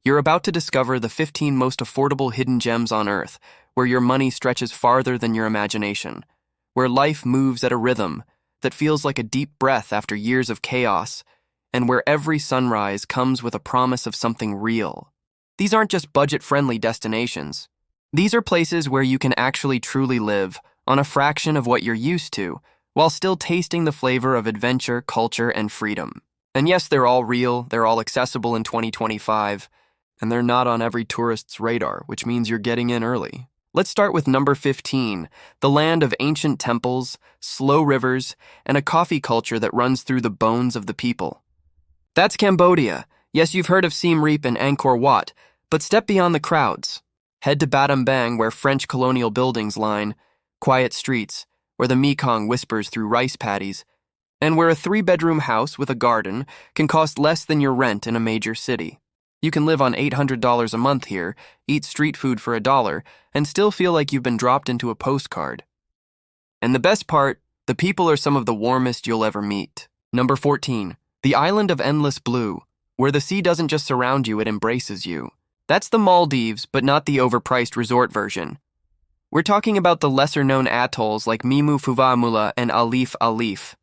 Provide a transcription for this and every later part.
You're about to discover the 15 most affordable hidden gems on Earth, where your money stretches farther than your imagination, where life moves at a rhythm that feels like a deep breath after years of chaos, and where every sunrise comes with a promise of something real. These aren't just budget-friendly destinations. These are places where you can actually truly live on a fraction of what you're used to, while still tasting the flavor of adventure, culture, and freedom. And yes, they're all real, they're all accessible in 2025, and they're not on every tourist's radar, which means you're getting in early. Let's start with number 15, the land of ancient temples, slow rivers, and a coffee culture that runs through the bones of the people. That's Cambodia. Yes, you've heard of Siem Reap and Angkor Wat, but step beyond the crowds. Head to Battambang, where French colonial buildings line, quiet streets, where the Mekong whispers through rice paddies, and where a 3-bedroom house with a garden can cost less than your rent in a major city. You can live on $800 a month here, eat street food for $1, and still feel like you've been dropped into a postcard. And the best part, the people are some of the warmest you'll ever meet. Number 14, the island of endless blue, where the sea doesn't just surround you, it embraces you. That's the Maldives, but not the overpriced resort version. We're talking about the lesser-known atolls like Mimu Fuvahmulah and Alif Alif.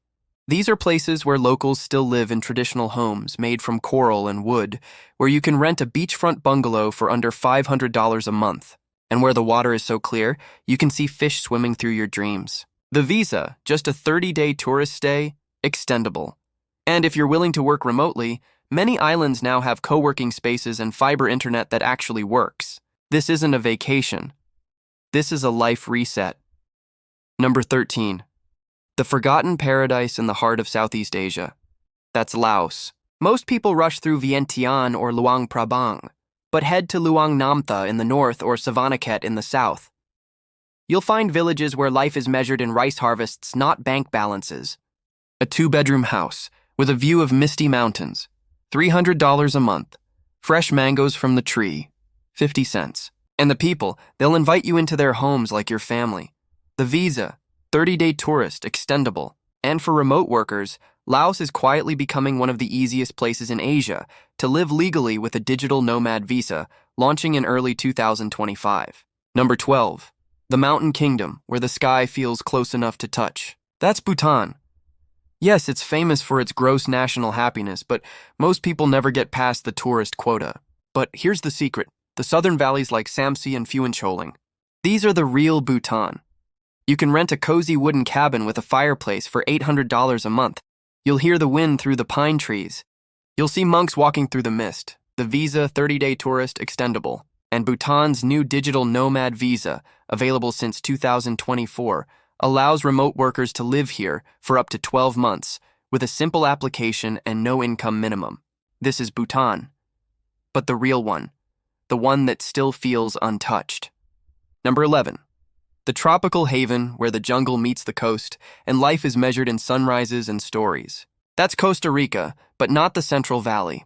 These are places where locals still live in traditional homes made from coral and wood, where you can rent a beachfront bungalow for under $500 a month, and where the water is so clear, you can see fish swimming through your dreams. The visa, just a 30-day tourist stay, extendable. And if you're willing to work remotely, many islands now have co-working spaces and fiber internet that actually works. This isn't a vacation. This is a life reset. Number 13. The forgotten paradise in the heart of Southeast Asia. That's Laos. Most people rush through Vientiane or Luang Prabang, but head to Luang Namtha in the north or Savannakhet in the south. You'll find villages where life is measured in rice harvests, not bank balances. A 2-bedroom house with a view of misty mountains, $300 a month. Fresh mangoes from the tree, 50 cents. And the people, they'll invite you into their homes like your family. The visa, 30-day tourist, extendable. And for remote workers, Laos is quietly becoming one of the easiest places in Asia to live legally with a digital nomad visa, launching in early 2025. Number 12. The Mountain Kingdom, where the sky feels close enough to touch. That's Bhutan. Yes, it's famous for its gross national happiness, but most people never get past the tourist quota. But here's the secret. The southern valleys like Samsi and Phuentsholing. These are the real Bhutan. You can rent a cozy wooden cabin with a fireplace for $800 a month. You'll hear the wind through the pine trees. You'll see monks walking through the mist. The visa 30-day tourist extendable. And Bhutan's new digital nomad visa, available since 2024, allows remote workers to live here for up to 12 months with a simple application and no income minimum. This is Bhutan. But the real one. The one that still feels untouched. Number 11. The tropical haven where the jungle meets the coast and life is measured in sunrises and stories. That's Costa Rica, but not the Central Valley.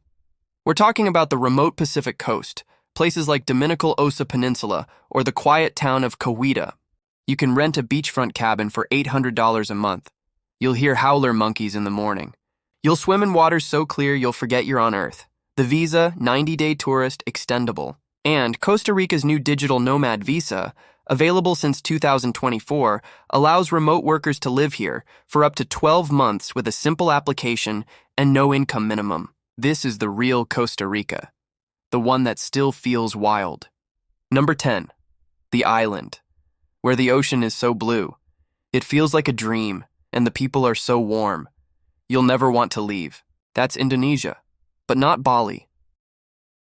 We're talking about the remote Pacific coast, places like Dominical Osa Peninsula or the quiet town of Cahuita. You can rent a beachfront cabin for $800 a month. You'll hear howler monkeys in the morning. You'll swim in waters so clear you'll forget you're on Earth. The visa, 90-day tourist, extendable. And Costa Rica's new digital nomad visa, available since 2024, allows remote workers to live here for up to 12 months with a simple application and no income minimum. This is the real Costa Rica, the one that still feels wild. Number 10. The island, where the ocean is so blue. It feels like a dream, and the people are so warm. You'll never want to leave. That's Indonesia. But not Bali.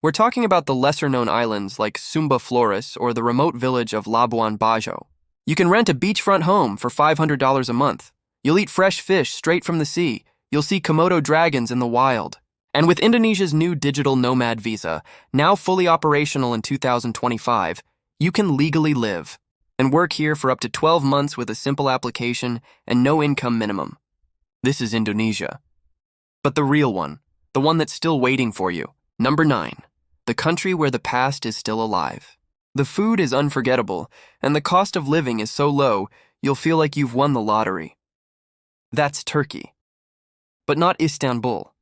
We're talking about the lesser-known islands like Sumba Flores or the remote village of Labuan Bajo. You can rent a beachfront home for $500 a month. You'll eat fresh fish straight from the sea. You'll see Komodo dragons in the wild. And with Indonesia's new digital nomad visa, now fully operational in 2025, you can legally live and work here for up to 12 months with a simple application and no income minimum. This is Indonesia. But the real one. The one that's still waiting for you. Number 9. The country where the past is still alive. The food is unforgettable, and the cost of living is so low, you'll feel like you've won the lottery. That's Turkey. But not Istanbul.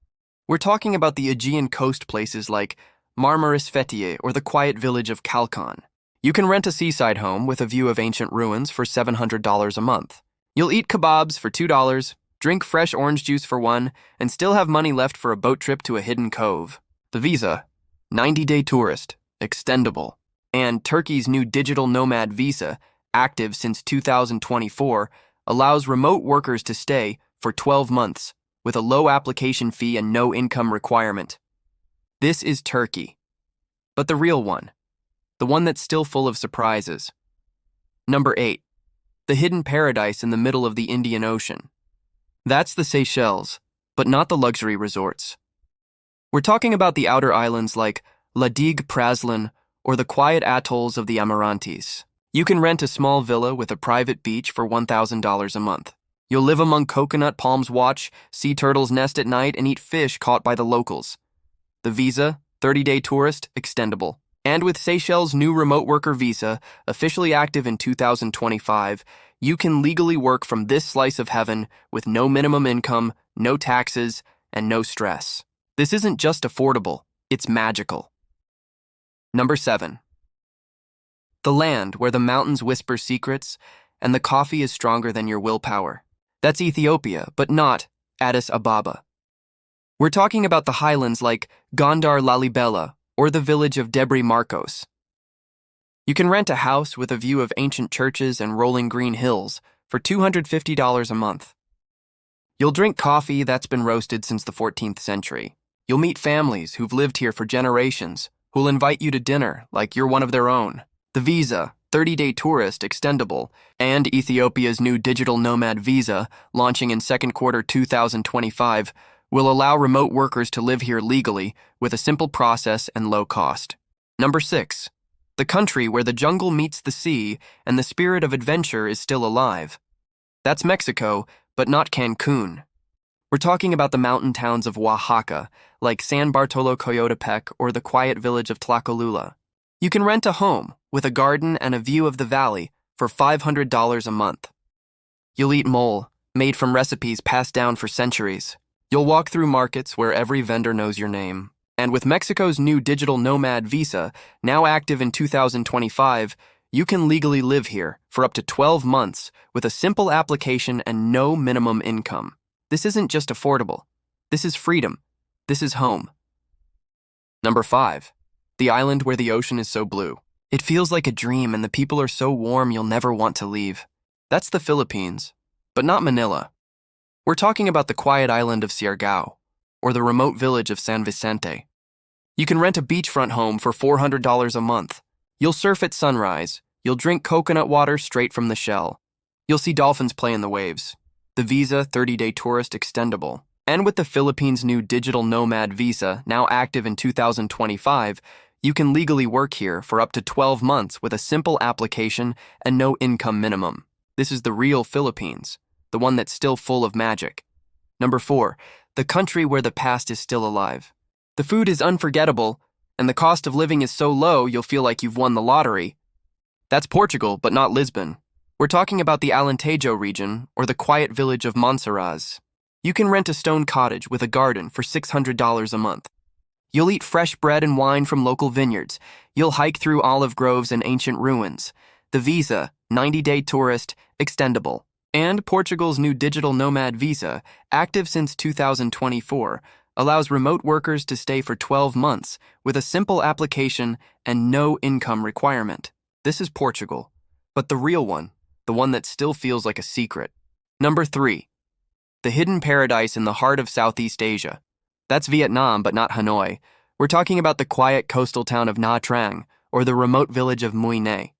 We're talking about the Aegean coast places like Marmaris Fethiye, or the quiet village of Kalkan. You can rent a seaside home with a view of ancient ruins for $700 a month. You'll eat kebabs for $2, drink fresh orange juice for $1, and still have money left for a boat trip to a hidden cove. The visa, 90-day tourist, extendable. And Turkey's new digital nomad visa, active since 2024, allows remote workers to stay for 12 months with a low application fee and no income requirement. This is Turkey. But the real one, the one that's still full of surprises. Number 8. The hidden paradise in the middle of the Indian Ocean. That's the Seychelles, but not the luxury resorts. We're talking about the outer islands like La Digue Praslin or the quiet atolls of the Amirantes. You can rent a small villa with a private beach for $1,000 a month. You'll live among coconut palms, watch sea turtles nest at night, and eat fish caught by the locals. The visa, 30-day tourist, extendable. And with Seychelles' new remote worker visa, officially active in 2025, you can legally work from this slice of heaven with no minimum income, no taxes, and no stress. This isn't just affordable, it's magical. Number 7. The land where the mountains whisper secrets and the coffee is stronger than your willpower. That's Ethiopia, but not Addis Ababa. We're talking about the highlands like Gondar Lalibela or the village of Debri Marcos. You can rent a house with a view of ancient churches and rolling green hills for $250 a month. You'll drink coffee that's been roasted since the 14th century. You'll meet families who've lived here for generations who'll invite you to dinner like you're one of their own. The visa, 30-day tourist, extendable, and Ethiopia's new digital nomad visa, launching in second quarter 2025, will allow remote workers to live here legally with a simple process and low cost. Number 6. The country where the jungle meets the sea and the spirit of adventure is still alive. That's Mexico, but not Cancun. We're talking about the mountain towns of Oaxaca, like San Bartolo Coyotepec or the quiet village of Tlacolula. You can rent a home with a garden and a view of the valley for $500 a month. You'll eat mole, made from recipes passed down for centuries. You'll walk through markets where every vendor knows your name. And with Mexico's new digital nomad visa, now active in 2025, you can legally live here for up to 12 months with a simple application and no minimum income. This isn't just affordable. This is freedom. This is home. Number 5. The island where the ocean is so blue. It feels like a dream and the people are so warm you'll never want to leave. That's the Philippines, but not Manila. We're talking about the quiet island of Siargao, or the remote village of San Vicente. You can rent a beachfront home for $400 a month. You'll surf at sunrise. You'll drink coconut water straight from the shell. You'll see dolphins play in the waves. The visa, 30-day tourist, extendable. And with the Philippines' new digital nomad visa, now active in 2025, you can legally work here for up to 12 months with a simple application and no income minimum. This is the real Philippines, the one that's still full of magic. Number 4, the country where the past is still alive. The food is unforgettable, and the cost of living is so low you'll feel like you've won the lottery. That's Portugal, but not Lisbon. We're talking about the Alentejo region, or the quiet village of Monsaraz. You can rent a stone cottage with a garden for $600 a month. You'll eat fresh bread and wine from local vineyards. You'll hike through olive groves and ancient ruins. The visa, 90-day tourist, extendable. And Portugal's new digital nomad visa, active since 2024, allows remote workers to stay for 12 months with a simple application and no income requirement. This is Portugal, but the real one, the one that still feels like a secret. Number 3, the hidden paradise in the heart of Southeast Asia. That's Vietnam, but not Hanoi. We're talking about the quiet coastal town of Nha Trang or the remote village of Mui Ne.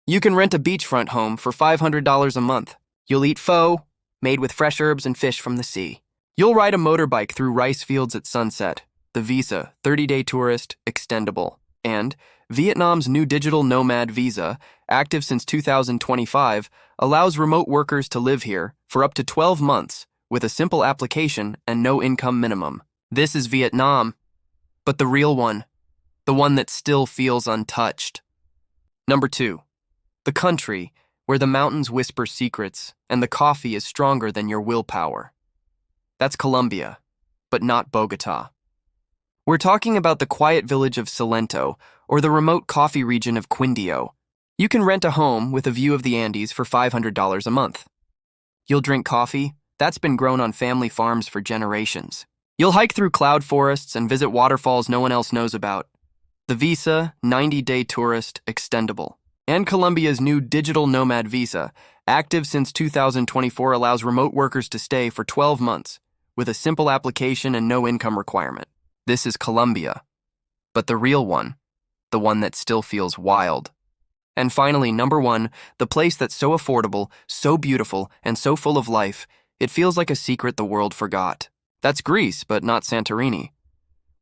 You can rent a beachfront home for $500 a month. You'll eat pho, made with fresh herbs and fish from the sea. You'll ride a motorbike through rice fields at sunset. The visa, 30-day tourist, extendable. And Vietnam's new digital nomad visa, active since 2025, allows remote workers to live here for up to 12 months with a simple application and no income minimum. This is Vietnam, but the real one, the one that still feels untouched. Number 2, the country where the mountains whisper secrets and the coffee is stronger than your willpower. That's Colombia, but not Bogota. We're talking about the quiet village of Salento, or the remote coffee region of Quindio. You can rent a home with a view of the Andes for $500 a month. You'll drink coffee that's been grown on family farms for generations. You'll hike through cloud forests and visit waterfalls no one else knows about. The Visa 90-day tourist extendable. And Colombia's new digital nomad visa, active since 2024, allows remote workers to stay for 12 months with a simple application and no income requirement. This is Colombia, but the real one, the one that still feels wild. And finally, number 1, the place that's so affordable, so beautiful, and so full of life, it feels like a secret the world forgot. That's Greece, but not Santorini.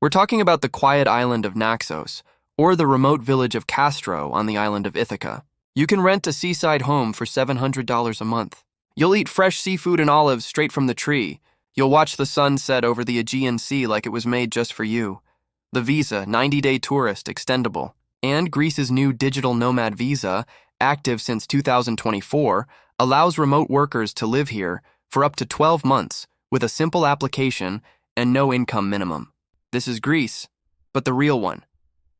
We're talking about the quiet island of Naxos, or the remote village of Castro on the island of Ithaca. You can rent a seaside home for $700 a month. You'll eat fresh seafood and olives straight from the tree. You'll watch the sun set over the Aegean Sea like it was made just for you. The Visa 90-day tourist extendable. And Greece's new digital nomad visa, active since 2024, allows remote workers to live here for up to 12 months with a simple application and no income minimum. This is Greece, but the real one.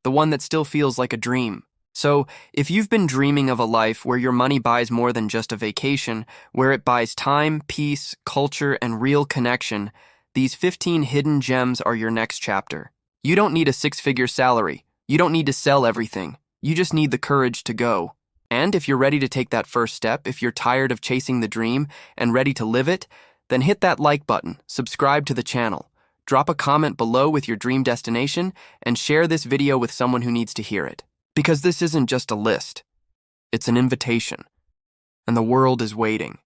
The one that still feels like a dream. So, if you've been dreaming of a life where your money buys more than just a vacation, where it buys time, peace, culture, and real connection, these 15 hidden gems are your next chapter. You don't need a 6-figure salary. You don't need to sell everything. You just need the courage to go. And if you're ready to take that first step, if you're tired of chasing the dream and ready to live it, then hit that like button, subscribe to the channel, drop a comment below with your dream destination, and share this video with someone who needs to hear it. Because this isn't just a list, it's an invitation, and the world is waiting.